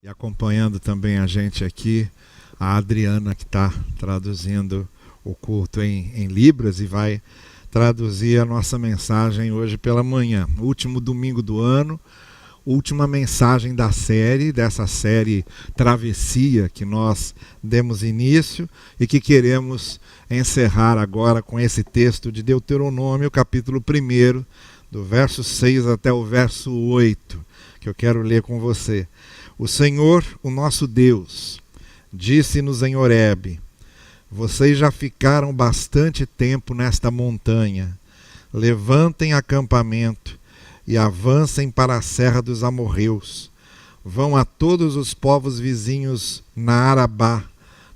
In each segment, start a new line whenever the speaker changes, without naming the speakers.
E acompanhando também a gente aqui, a Adriana, que está traduzindo o culto em Libras e vai traduzir a nossa mensagem hoje pela manhã. Último domingo do ano, última mensagem dessa série Travessia, que nós demos início e que queremos encerrar agora com esse texto de Deuteronômio, capítulo 1, do verso 6 até o verso 8, que eu quero ler com você. O Senhor, o nosso Deus, disse-nos em Horebe: vocês já ficaram bastante tempo nesta montanha. Levantem acampamento e avancem para a serra dos amorreus. Vão a todos os povos vizinhos na Arabá,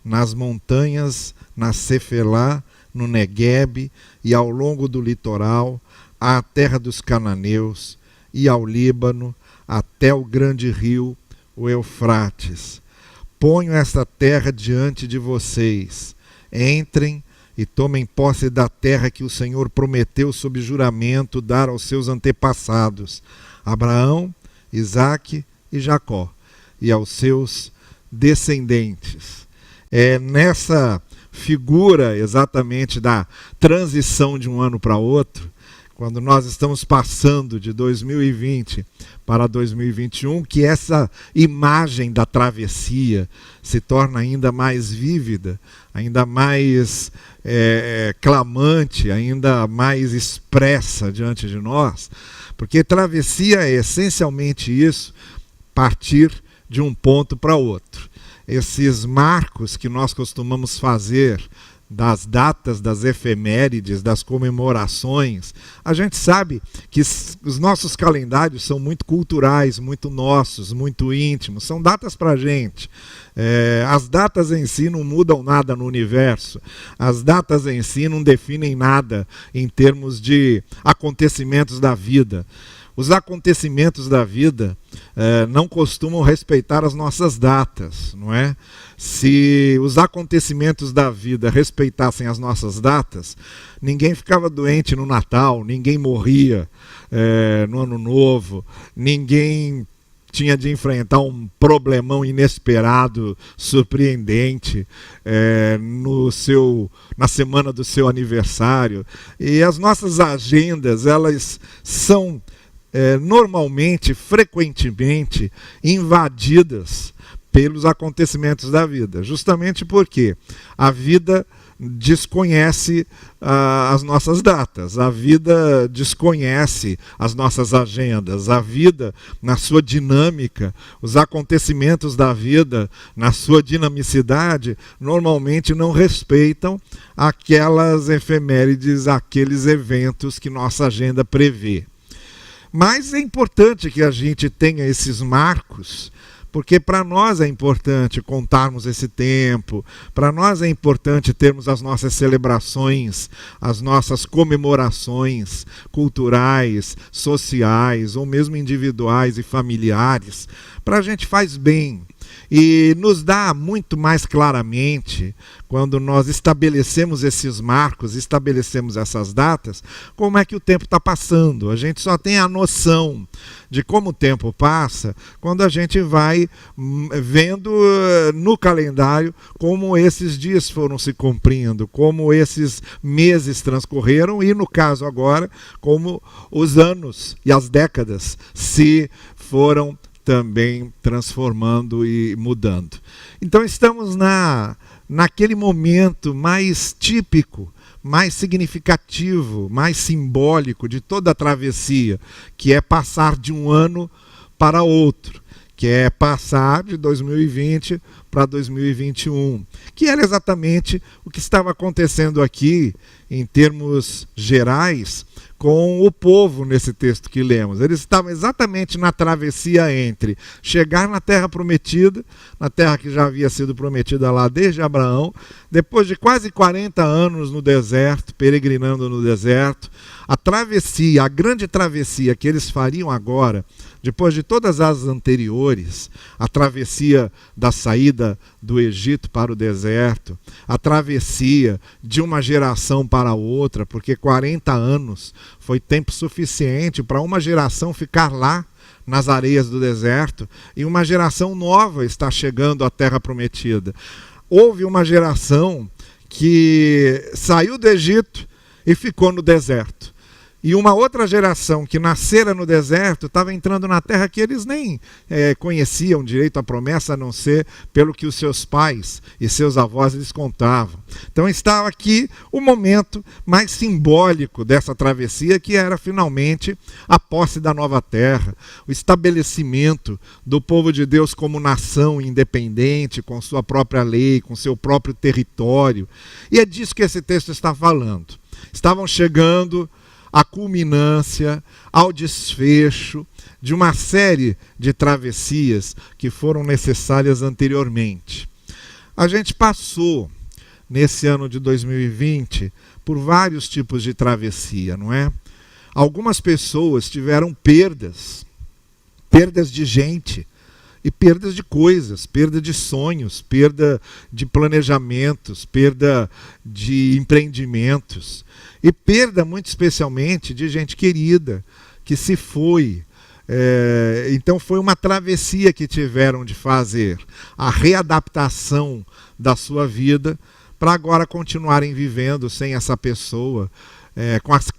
nas montanhas, na Cefelá, no Neguebe e ao longo do litoral, à terra dos cananeus e ao Líbano, até o grande rio, o Eufrates. Ponho esta terra diante de vocês. Entrem e tomem posse da terra que o Senhor prometeu sob juramento dar aos seus antepassados, Abraão, Isaque e Jacó, e aos seus descendentes. É nessa figura exatamente da transição de um ano para outro, quando nós estamos passando de 2020 para 2021, que essa imagem da travessia se torna ainda mais vívida, ainda mais clamante, ainda mais expressa diante de nós, porque travessia é essencialmente isso, partir de um ponto para outro. Esses marcos que nós costumamos fazer das datas, das efemérides, das comemorações, a gente sabe que os nossos calendários são muito culturais, muito nossos, muito íntimos, são datas para a gente. As datas em si não mudam nada no universo, as datas em si não definem nada em termos de acontecimentos da vida. Os acontecimentos da vida não costumam respeitar as nossas datas, não é? Se os acontecimentos da vida respeitassem as nossas datas, ninguém ficava doente no Natal, ninguém morria no Ano Novo, ninguém tinha de enfrentar um problemão inesperado, surpreendente, na semana do seu aniversário. E as nossas agendas, elas são normalmente, frequentemente, invadidas pelos acontecimentos da vida, justamente porque a vida desconhece as nossas datas, a vida desconhece as nossas agendas, a vida, na sua dinâmica, os acontecimentos da vida, na sua dinamicidade, normalmente não respeitam aquelas efemérides, aqueles eventos que nossa agenda prevê. Mas é importante que a gente tenha esses marcos, porque para nós é importante contarmos esse tempo, para nós é importante termos as nossas celebrações, as nossas comemorações culturais, sociais, ou mesmo individuais e familiares. Para a gente faz bem. E nos dá muito mais claramente, quando nós estabelecemos esses marcos, estabelecemos essas datas, como é que o tempo está passando. A gente só tem a noção de como o tempo passa quando a gente vai vendo no calendário como esses dias foram se cumprindo, como esses meses transcorreram e, no caso agora, como os anos e as décadas se foram também transformando e mudando. Então estamos naquele momento mais típico, mais significativo, mais simbólico de toda a travessia, que é passar de um ano para outro, que é passar de 2020 para 2021, que era exatamente o que estava acontecendo aqui, em termos gerais, com o povo nesse texto que lemos. Eles estavam exatamente na travessia entre chegar na terra prometida, na terra que já havia sido prometida lá desde Abraão, depois de quase 40 anos no deserto, peregrinando no deserto, a travessia, a grande travessia que eles fariam agora, depois de todas as anteriores, a travessia da saída do Egito para o deserto, a travessia de uma geração para outra, porque 40 anos foi tempo suficiente para uma geração ficar lá nas areias do deserto, e uma geração nova está chegando à terra prometida. Houve uma geração que saiu do Egito e ficou no deserto. E uma outra geração que nascera no deserto estava entrando na terra que eles nem conheciam direito a promessa, a não ser pelo que os seus pais e seus avós lhes contavam. Então estava aqui o momento mais simbólico dessa travessia, que era finalmente a posse da nova terra, o estabelecimento do povo de Deus como nação independente, com sua própria lei, com seu próprio território. E é disso que esse texto está falando. Estavam chegando à culminância, ao desfecho de uma série de travessias que foram necessárias anteriormente. A gente passou, nesse ano de 2020, por vários tipos de travessia, não é? Algumas pessoas tiveram perdas de gente, e perdas de coisas, perda de sonhos, perda de planejamentos, perda de empreendimentos, e perda muito especialmente de gente querida que se foi. Então foi uma travessia que tiveram de fazer, a readaptação da sua vida para agora continuarem vivendo sem essa pessoa,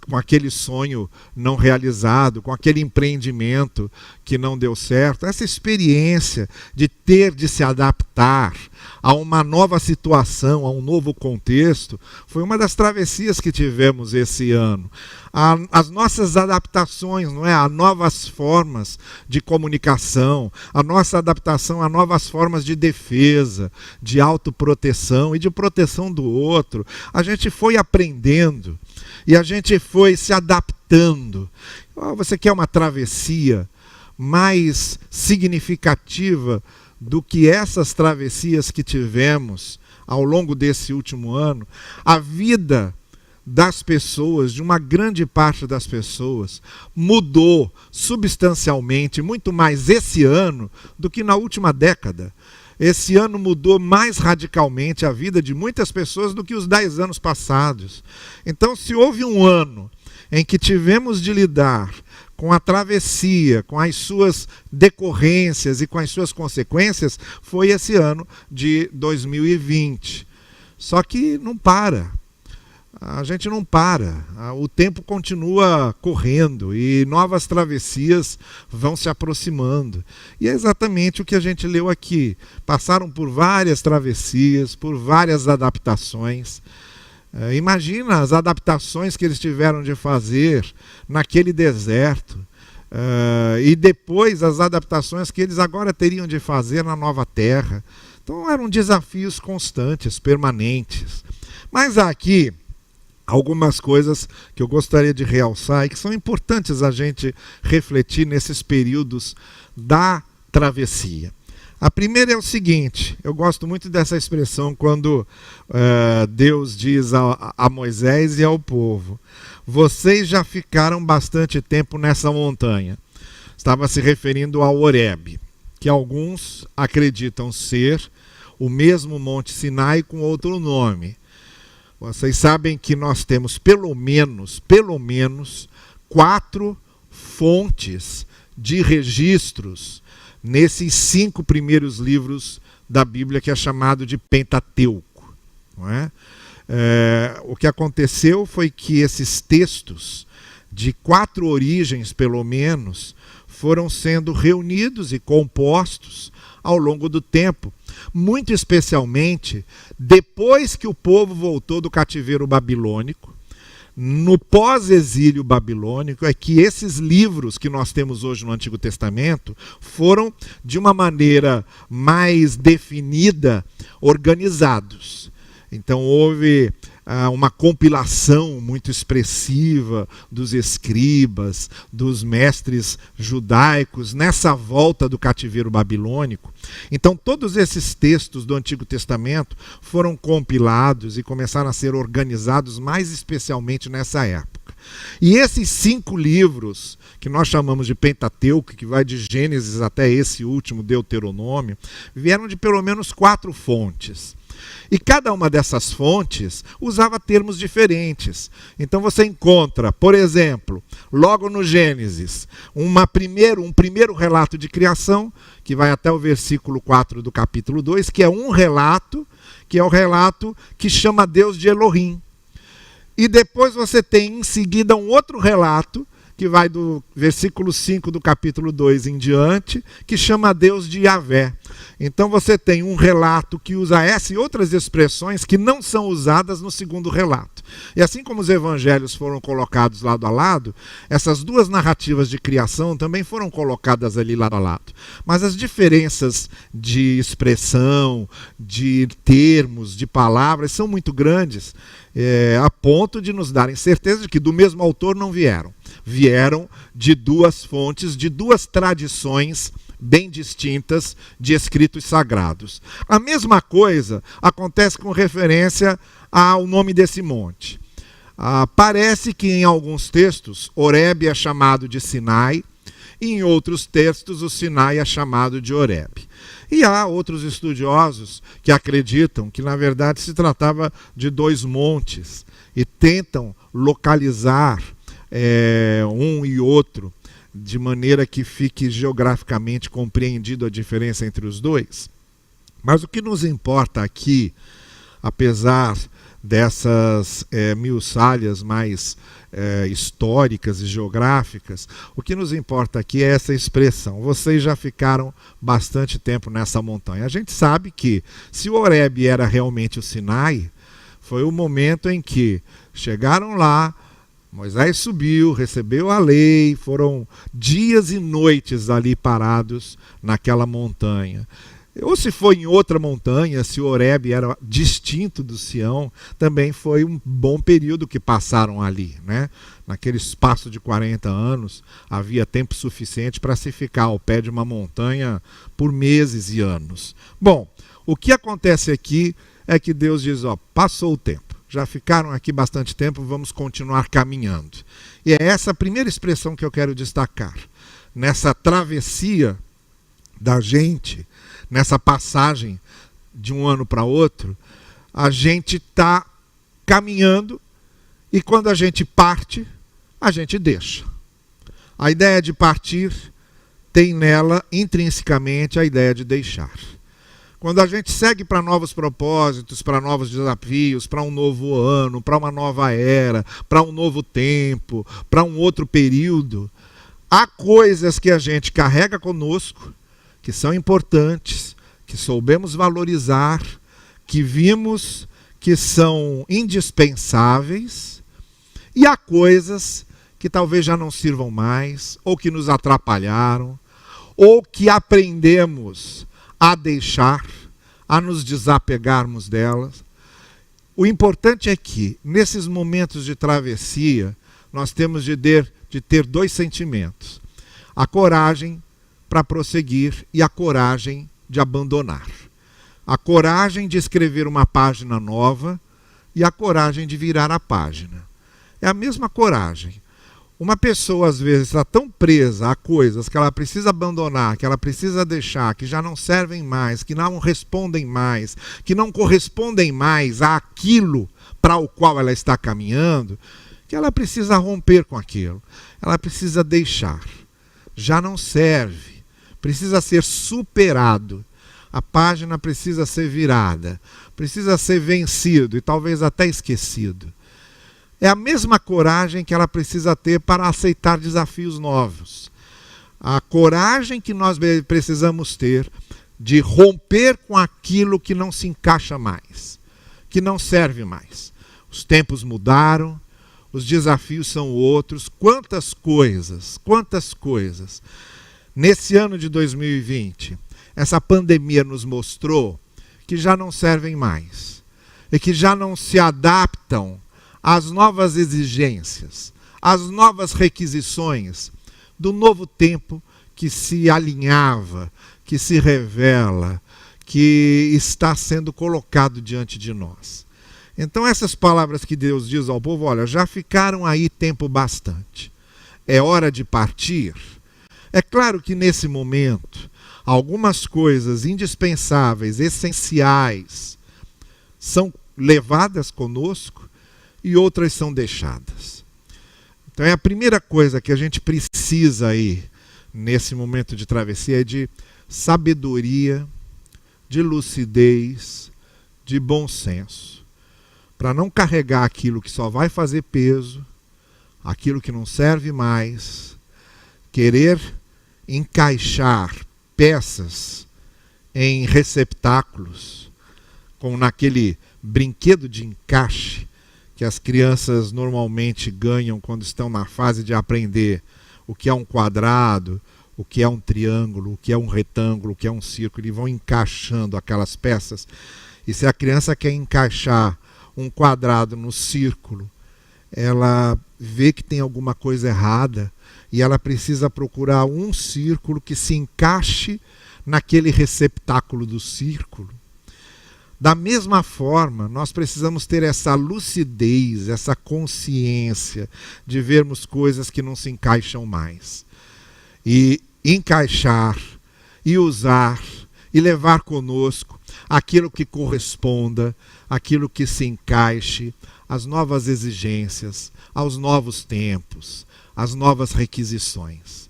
com aquele sonho não realizado, com aquele empreendimento que não deu certo. Essa experiência de ter de se adaptar a uma nova situação, a um novo contexto, foi uma das travessias que tivemos esse ano. As nossas adaptações, não é? A novas formas de comunicação, a nossa adaptação a novas formas de defesa, de autoproteção e de proteção do outro. A gente foi aprendendo e a gente foi se adaptando. Você quer uma travessia mais significativa do que essas travessias que tivemos ao longo desse último ano? A vida das pessoas, de uma grande parte das pessoas, mudou substancialmente, muito mais esse ano do que na última década. Esse ano mudou mais radicalmente a vida de muitas pessoas do que os 10 anos passados. Então, se houve um ano em que tivemos de lidar com a travessia, com as suas decorrências e com as suas consequências, foi esse ano de 2020. Só que não para. A gente não para, o tempo continua correndo e novas travessias vão se aproximando. E é exatamente o que a gente leu aqui. Passaram por várias travessias, por várias adaptações. Imagina as adaptações que eles tiveram de fazer naquele deserto. E depois as adaptações que eles agora teriam de fazer na nova terra. Então eram desafios constantes, permanentes. Mas aqui algumas coisas que eu gostaria de realçar e que são importantes a gente refletir nesses períodos da travessia. A primeira é o seguinte: eu gosto muito dessa expressão quando Deus diz a Moisés e ao povo: vocês já ficaram bastante tempo nessa montanha. Estava se referindo ao Horebe, que alguns acreditam ser o mesmo Monte Sinai com outro nome. Vocês sabem que nós temos pelo menos 4 fontes de registros nesses 5 primeiros livros da Bíblia, que é chamado de Pentateuco. Não é? O que aconteceu foi que esses textos, de 4 origens pelo menos, foram sendo reunidos e compostos ao longo do tempo, muito especialmente depois que o povo voltou do cativeiro babilônico. No pós-exílio babilônico é que esses livros que nós temos hoje no Antigo Testamento foram, de uma maneira mais definida, organizados. Então houve uma compilação muito expressiva dos escribas, dos mestres judaicos, nessa volta do cativeiro babilônico. Então todos esses textos do Antigo Testamento foram compilados e começaram a ser organizados mais especialmente nessa época. E esses 5 livros, que nós chamamos de Pentateuco, que vai de Gênesis até esse último, Deuteronômio, vieram de pelo menos 4 fontes.
E cada uma dessas fontes usava termos diferentes. Então você encontra, por exemplo, logo no Gênesis, um primeiro relato de criação, que vai até o versículo 4 do capítulo 2, que é um relato, que é o relato que chama Deus de Elohim. E depois você tem em seguida um outro relato, que vai do versículo 5 do capítulo 2 em diante, que chama Deus de Yahvé. Então você tem um relato que usa essa e outras expressões que não são usadas no segundo relato. E assim como os evangelhos foram colocados lado a lado, essas duas narrativas de criação também foram colocadas ali lado a lado. Mas as diferenças de expressão, de termos, de palavras são muito grandes, a ponto de nos darem certeza de que do mesmo autor não vieram. Vieram de duas fontes, de duas tradições bem distintas de escritos sagrados. A mesma coisa acontece com referência ao nome desse monte. Parece que em alguns textos Horebe é chamado de Sinai, e em outros textos o Sinai é chamado de Horebe. E há outros estudiosos que acreditam que na verdade se tratava de dois montes e tentam localizar um e outro, de maneira que fique geograficamente compreendido a diferença entre os dois. Mas o que nos importa aqui, apesar dessas miuçalhas mais históricas e geográficas, o que nos importa aqui é essa expressão. Vocês já ficaram bastante tempo nessa montanha. A gente sabe que se o Horebe era realmente o Sinai, foi o momento em que chegaram lá, Moisés subiu, recebeu a lei, foram dias e noites ali parados naquela montanha. Ou se foi em outra montanha, se o Horebe era distinto do Sião, também foi um bom período que passaram ali, né? Naquele espaço de 40 anos, havia tempo suficiente para se ficar ao pé de uma montanha por meses e anos. Bom, o que acontece aqui é que Deus diz, passou o tempo. Já ficaram aqui bastante tempo, vamos continuar caminhando. E é essa a primeira expressão que eu quero destacar. Nessa travessia da gente, nessa passagem de um ano para outro, a gente está caminhando e quando a gente parte, a gente deixa. A ideia de partir tem nela intrinsecamente a ideia de deixar. Quando a gente segue para novos propósitos, para novos desafios, para um novo ano, para uma nova era, para um novo tempo, para um outro período, há coisas que a gente carrega conosco, que são importantes, que soubemos valorizar, que vimos que são indispensáveis, e há coisas que talvez já não sirvam mais, ou que nos atrapalharam, ou que aprendemos a deixar, a nos desapegarmos delas. O importante é que, nesses momentos de travessia, nós temos de ter dois sentimentos. A coragem para prosseguir e a coragem de abandonar. A coragem de escrever uma página nova e a coragem de virar a página. É a mesma coragem. Uma pessoa, às vezes, está tão presa a coisas que ela precisa abandonar, que ela precisa deixar, que já não servem mais, que não respondem mais, que não correspondem mais àquilo para o qual ela está caminhando, que ela precisa romper com aquilo. Ela precisa deixar. Já não serve. Precisa ser superado. A página precisa ser virada. Precisa ser vencido e talvez até esquecido. É a mesma coragem que ela precisa ter para aceitar desafios novos. A coragem que nós precisamos ter de romper com aquilo que não se encaixa mais, que não serve mais. Os tempos mudaram, os desafios são outros. Quantas coisas. Nesse ano de 2020, essa pandemia nos mostrou que já não servem mais e que já não se adaptam às novas exigências, às novas requisições do novo tempo que se alinhava, que se revela, que está sendo colocado diante de nós. Então essas palavras que Deus diz ao povo, olha, já ficaram aí tempo bastante. É hora de partir. É claro que nesse momento, algumas coisas indispensáveis, essenciais, são levadas conosco e outras são deixadas. Então a primeira coisa que a gente precisa aí, nesse momento de travessia, é de sabedoria, de lucidez, de bom senso, para não carregar aquilo que só vai fazer peso, aquilo que não serve mais, querer encaixar peças em receptáculos, como naquele brinquedo de encaixe que as crianças normalmente ganham quando estão na fase de aprender o que é um quadrado, o que é um triângulo, o que é um retângulo, o que é um círculo, e vão encaixando aquelas peças. E se a criança quer encaixar um quadrado no círculo, ela vê que tem alguma coisa errada e ela precisa procurar um círculo que se encaixe naquele receptáculo do círculo. Da mesma forma, nós precisamos ter essa lucidez, essa consciência de vermos coisas que não se encaixam mais. E encaixar, e usar, e levar conosco aquilo que corresponda, aquilo que se encaixe às novas exigências, aos novos tempos, às novas requisições.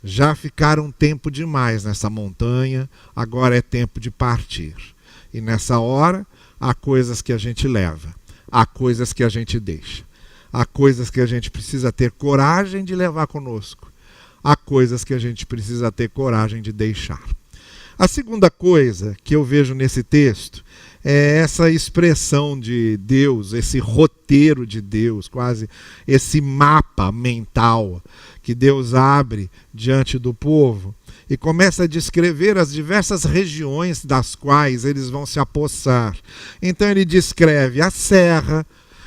Já ficaram tempo demais nessa montanha, agora é tempo de partir. E nessa hora, há coisas que a gente leva, há coisas que a gente deixa, há coisas que a gente precisa ter coragem de levar conosco, há coisas que a gente precisa ter coragem de deixar. A segunda coisa que eu vejo nesse texto é essa expressão de Deus, esse roteiro de Deus, quase esse mapa mental que Deus abre diante do povo e começa a descrever as diversas regiões das quais eles vão se apossar. Então ele descreve a serra,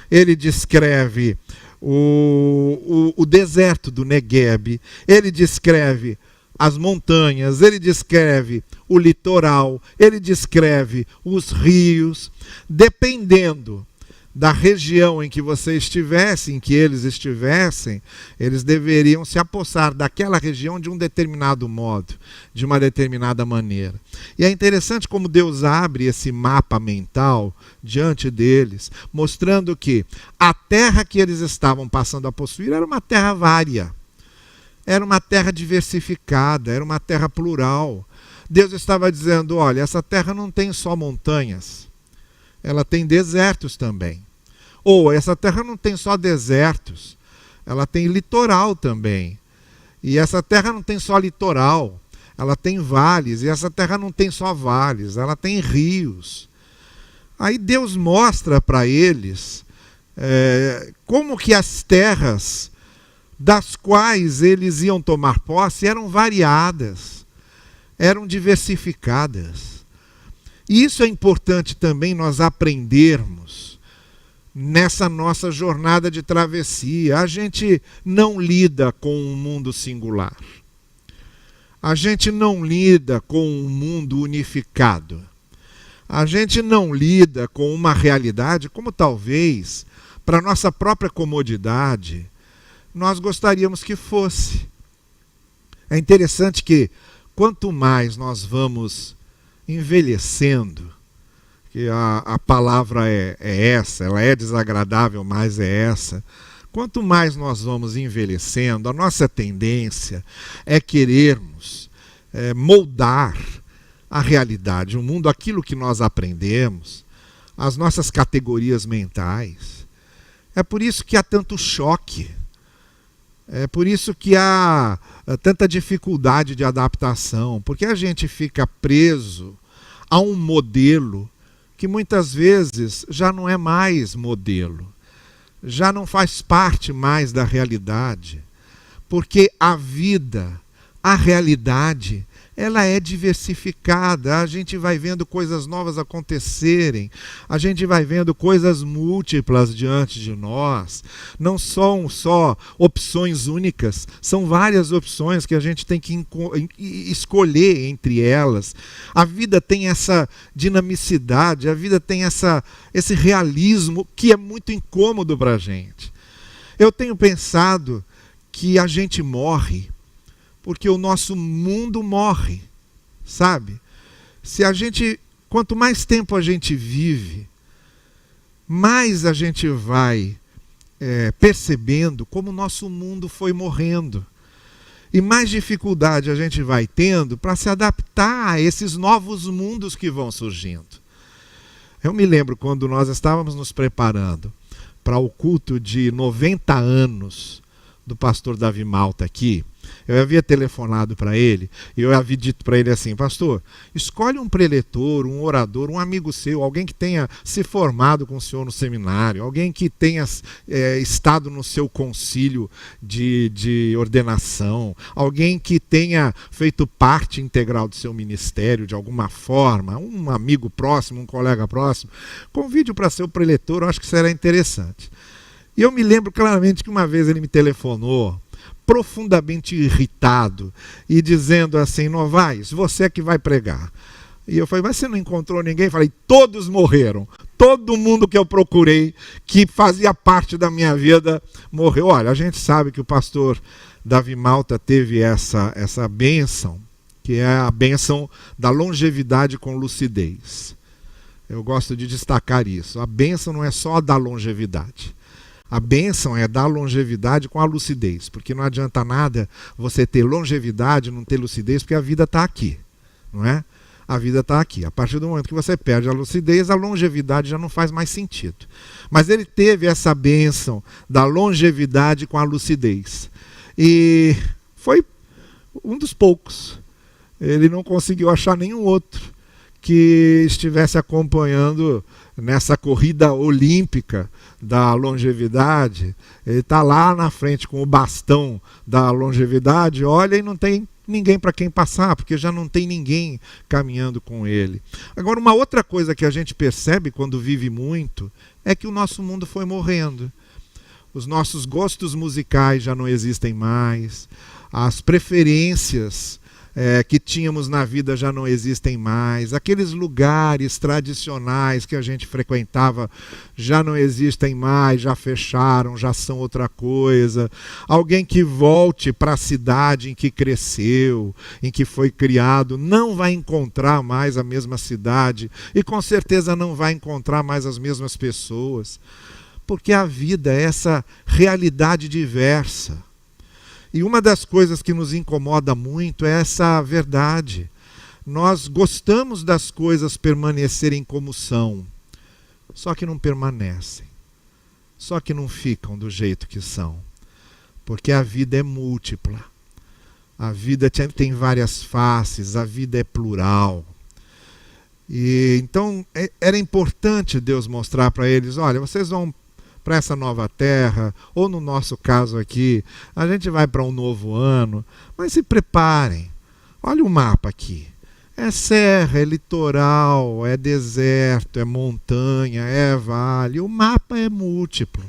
ele descreve o deserto do Negueb, ele descreve as montanhas, ele descreve o litoral, ele descreve os rios. Dependendo da região em que você estivesse, em que eles estivessem, eles deveriam se apossar daquela região de um determinado modo, de uma determinada maneira. E é interessante como Deus abre esse mapa mental diante deles, mostrando que a terra que eles estavam passando a possuir era uma terra vária. Era uma terra diversificada, era uma terra plural. Deus estava dizendo, olha, essa terra não tem só montanhas, ela tem desertos também. Ou essa terra não tem só desertos, ela tem litoral também. E essa terra não tem só litoral, ela tem vales. E essa terra não tem só vales, ela tem rios. Aí Deus mostra para eles como que as terras das quais eles iam tomar posse eram variadas, eram diversificadas. E isso é importante também nós aprendermos nessa nossa jornada de travessia. A gente não lida com um mundo singular. A gente não lida com um mundo unificado. A gente não lida com uma realidade como talvez, para nossa própria comodidade, nós gostaríamos que fosse. É interessante que quanto mais nós vamos envelhecendo, que a palavra é essa, ela é desagradável, mas é essa. Quanto mais nós vamos envelhecendo, a nossa tendência é querermos moldar a realidade, o mundo, aquilo que nós aprendemos, as nossas categorias mentais. É por isso que há tanto choque. É por isso que há tanta dificuldade de adaptação, porque a gente fica preso a um modelo que muitas vezes já não é mais modelo, já não faz parte mais da realidade, porque a vida, a realidade, ela é diversificada. A gente vai vendo coisas novas acontecerem, a gente vai vendo coisas múltiplas diante de nós. Não são só opções únicas, são várias opções que a gente tem que escolher entre elas. A vida tem essa dinamicidade, a vida tem esse realismo que é muito incômodo para a gente. Eu tenho pensado que a gente morre porque o nosso mundo morre, sabe? Quanto mais tempo a gente vive, mais a gente vai percebendo como o nosso mundo foi morrendo. E mais dificuldade a gente vai tendo para se adaptar a esses novos mundos que vão surgindo. Eu me lembro quando nós estávamos nos preparando para o culto de 90 anos do pastor Davi Malta aqui. Eu havia telefonado para ele e eu havia dito para ele assim: pastor, escolhe um preletor, um orador, um amigo seu, alguém que tenha se formado com o senhor no seminário, alguém que tenha estado no seu concílio de ordenação, alguém que tenha feito parte integral do seu ministério de alguma forma, um amigo próximo, um colega próximo. Convide-o para ser o preletor, eu acho que será interessante. E eu me lembro claramente que uma vez ele me telefonou, profundamente irritado, e dizendo assim: Novaes, você é que vai pregar. E eu falei: mas você não encontrou ninguém? Falei: todos morreram. Todo mundo que eu procurei, que fazia parte da minha vida, morreu. Olha, a gente sabe que o pastor Davi Malta teve essa bênção, que é a bênção da longevidade com lucidez. Eu gosto de destacar isso. A bênção não é só da longevidade. A bênção é dar longevidade com a lucidez, porque não adianta nada você ter longevidade e não ter lucidez, porque a vida está aqui, não é? A vida está aqui. A partir do momento que você perde a lucidez, a longevidade já não faz mais sentido. Mas ele teve essa bênção da longevidade com a lucidez. E foi um dos poucos. Ele não conseguiu achar nenhum outro que estivesse acompanhando nessa corrida olímpica da longevidade. Ele está lá na frente com o bastão da longevidade, olha, e não tem ninguém para quem passar, porque já não tem ninguém caminhando com ele. Agora, uma outra coisa que a gente percebe quando vive muito é que o nosso mundo foi morrendo. Os nossos gostos musicais já não existem mais, as preferências que tínhamos na vida já não existem mais, aqueles lugares tradicionais que a gente frequentava já não existem mais, já fecharam, já são outra coisa. Alguém que volte para a cidade em que cresceu, em que foi criado, não vai encontrar mais a mesma cidade e com certeza não vai encontrar mais as mesmas pessoas, porque a vida é essa realidade diversa. E uma das coisas que nos incomoda muito é essa verdade. Nós gostamos das coisas permanecerem como são, só que não permanecem, só que não ficam do jeito que são, porque a vida é múltipla, a vida tem várias faces, a vida é plural. E então era importante Deus mostrar para eles: olha, vocês vão para essa nova terra, ou no nosso caso aqui, a gente vai para um novo ano, mas se preparem. Olha o mapa aqui. É serra, é litoral, é deserto, é montanha, é vale. O mapa é múltiplo.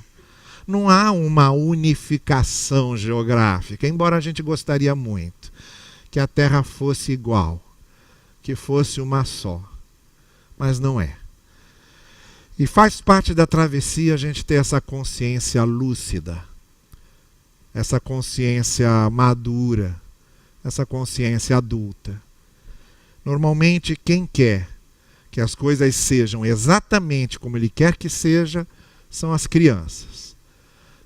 Não há uma unificação geográfica, embora a gente gostaria muito que a terra fosse igual, que fosse uma só, mas não é. E faz parte da travessia a gente ter essa consciência lúcida, essa consciência madura, essa consciência adulta. Normalmente, quem quer que as coisas sejam exatamente como ele quer que seja, são as crianças.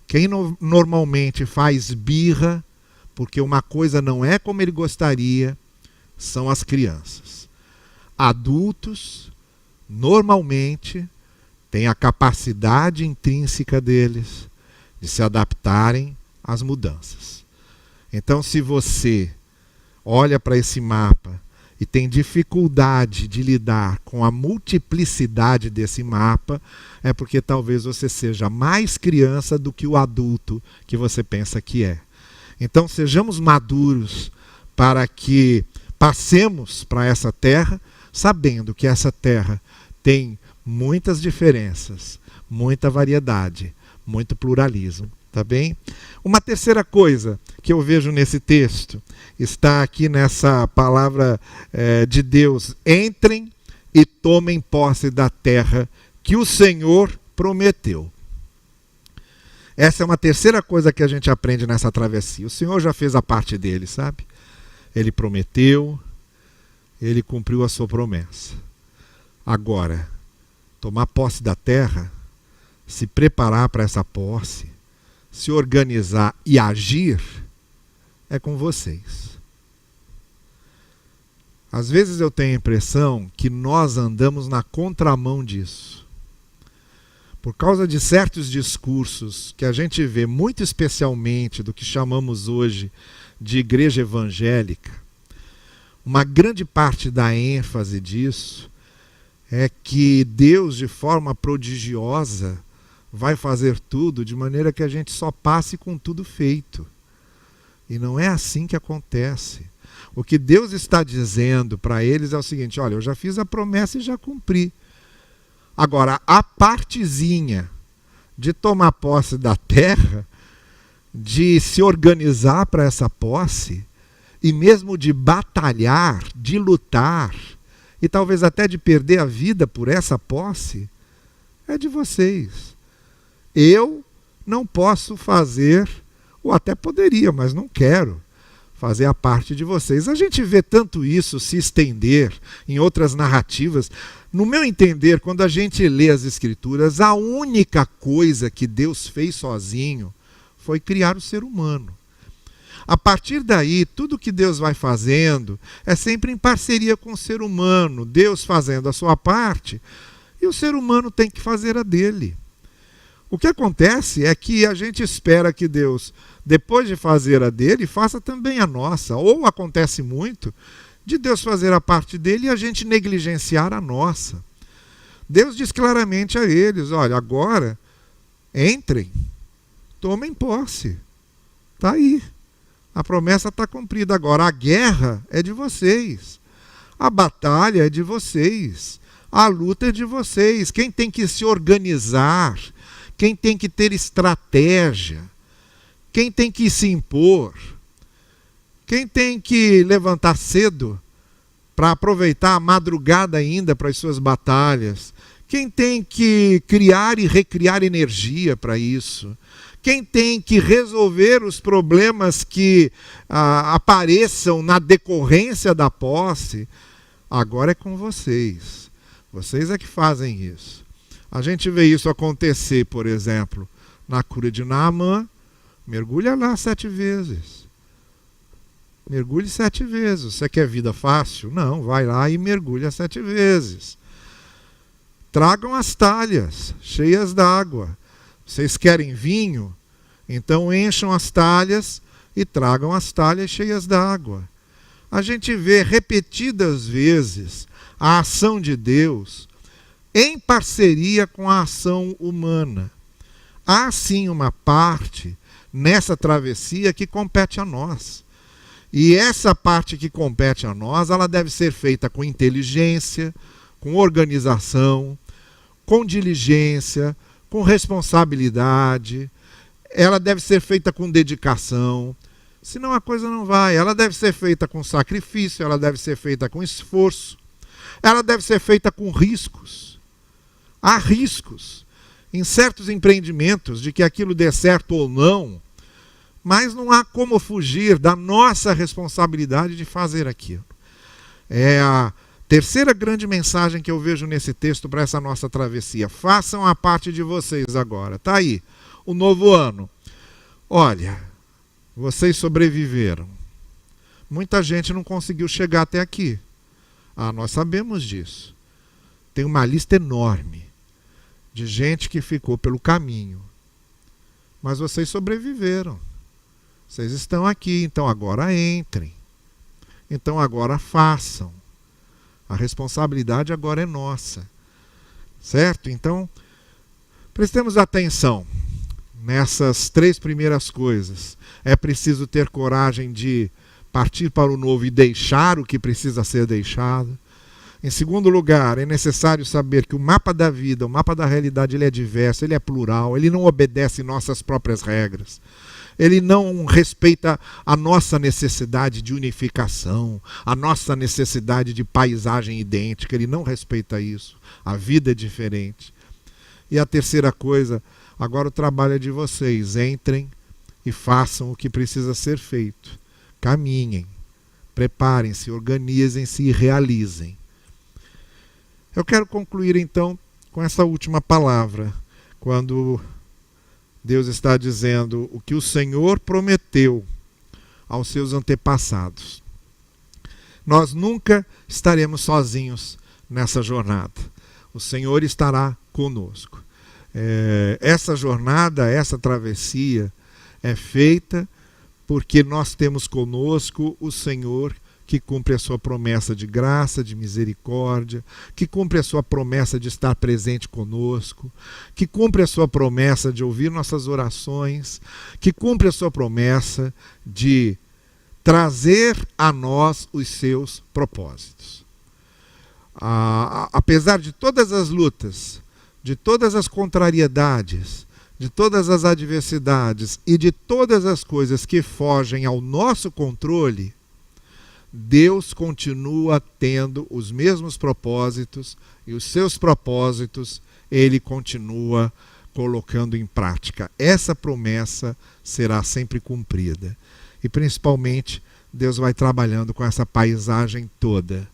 Quem normalmente faz birra, porque uma coisa não é como ele gostaria, são as crianças. Adultos, normalmente, têm a capacidade intrínseca deles de se adaptarem às mudanças. Então, se você olha para esse mapa e tem dificuldade de lidar com a multiplicidade desse mapa, é porque talvez você seja mais criança do que o adulto que você pensa que é. Então, sejamos maduros para que passemos para essa terra, sabendo que essa terra tem muitas diferenças, muita variedade, muito pluralismo, tá bem? Uma terceira coisa que eu vejo nesse texto está aqui nessa palavra de Deus: entrem e tomem posse da terra que o Senhor prometeu. Essa é uma terceira coisa que a gente aprende nessa travessia. O Senhor já fez a parte dele, sabe? Ele prometeu, ele cumpriu a sua promessa. Agora, tomar posse da terra se preparar para essa posse, se organizar e agir, é com vocês. Às vezes eu tenho a impressão que nós andamos na contramão disso. Por causa de certos discursos que a gente vê, muito especialmente do que chamamos hoje de igreja evangélica, uma grande parte da ênfase disso é que Deus, de forma prodigiosa, vai fazer tudo de maneira que a gente só passe com tudo feito. E não é assim que acontece. O que Deus está dizendo para eles é o seguinte: olha, eu já fiz a promessa e já cumpri. Agora, a partezinha de tomar posse da terra, de se organizar para essa posse, e mesmo de batalhar, de lutar, e talvez até de perder a vida por essa posse, é de vocês. Eu não posso fazer, ou até poderia, mas não quero fazer a parte de vocês. A gente vê tanto isso se estender em outras narrativas. No meu entender, quando a gente lê as Escrituras, a única coisa que Deus fez sozinho foi criar o ser humano. A partir daí, tudo que Deus vai fazendo é sempre em parceria com o ser humano, Deus fazendo a sua parte, e o ser humano tem que fazer a dele. O que acontece é que a gente espera que Deus, depois de fazer a dele, faça também a nossa. Ou acontece muito de Deus fazer a parte dele e a gente negligenciar a nossa. Deus diz claramente a eles: olha, agora entrem, tomem posse. Está aí. A promessa está cumprida. Agora a guerra é de vocês. A batalha é de vocês. A luta é de vocês. Quem tem que se organizar, quem tem que ter estratégia, quem tem que se impor, quem tem que levantar cedo para aproveitar a madrugada ainda para as suas batalhas, quem tem que criar e recriar energia para isso, quem tem que resolver os problemas que apareçam na decorrência da posse, agora é com vocês. Vocês é que fazem isso. A gente vê isso acontecer, por exemplo, na cura de Naamã. Mergulha lá 7 vezes. Mergulhe 7 vezes. Você quer vida fácil? Não, vai lá e mergulha 7 vezes. Tragam as talhas cheias d'água. Vocês querem vinho? Então encham as talhas e tragam as talhas cheias d'água. A gente vê repetidas vezes a ação de Deus em parceria com a ação humana. Há sim uma parte nessa travessia que compete a nós. E essa parte que compete a nós, ela deve ser feita com inteligência, com organização, com diligência, com responsabilidade. Ela deve ser feita com dedicação, senão a coisa não vai. Ela deve ser feita com sacrifício, ela deve ser feita com esforço, ela deve ser feita com riscos. Há riscos em certos empreendimentos de que aquilo dê certo ou não, mas não há como fugir da nossa responsabilidade de fazer aquilo. É a terceira grande mensagem que eu vejo nesse texto para essa nossa travessia. Façam a parte de vocês agora. Está aí, o novo ano. Olha, vocês sobreviveram. Muita gente não conseguiu chegar até aqui. Nós sabemos disso. Tem uma lista enorme de gente que ficou pelo caminho. Mas vocês sobreviveram. Vocês estão aqui, então agora entrem. Então agora façam. A responsabilidade agora é nossa. Certo? Então, prestemos atenção nessas 3 primeiras coisas. É preciso ter coragem de partir para o novo e deixar o que precisa ser deixado. Em segundo lugar, é necessário saber que o mapa da vida, o mapa da realidade, ele é diverso, ele é plural, ele não obedece nossas próprias regras. Ele não respeita a nossa necessidade de unificação, a nossa necessidade de paisagem idêntica, ele não respeita isso. A vida é diferente. E a terceira coisa, agora o trabalho é de vocês. Entrem e façam o que precisa ser feito. Caminhem, preparem-se, organizem-se e realizem. Eu quero concluir então com essa última palavra. quando Deus está dizendo o que o Senhor prometeu aos seus antepassados. Nós nunca estaremos sozinhos nessa jornada. O Senhor estará conosco. Essa jornada, essa travessia é feita porque nós temos conosco o Senhor que cumpre a sua promessa de graça, de misericórdia, que cumpre a sua promessa de estar presente conosco, que cumpre a sua promessa de ouvir nossas orações, que cumpre a sua promessa de trazer a nós os seus propósitos. Apesar de todas as lutas, de todas as contrariedades, de todas as adversidades e de todas as coisas que fogem ao nosso controle, Deus continua tendo os mesmos propósitos e os seus propósitos Ele continua colocando em prática. Essa promessa será sempre cumprida. E principalmente Deus vai trabalhando com essa paisagem toda.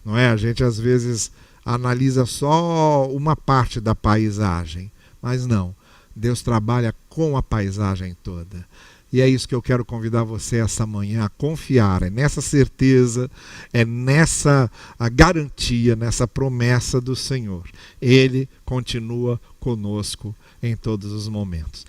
Não é? A gente às vezes analisa só uma parte da paisagem, mas não. Deus trabalha com a paisagem toda. E é isso que eu quero convidar você essa manhã a confiar, é nessa certeza, é nessa garantia, nessa promessa do Senhor. Ele continua conosco em todos os momentos.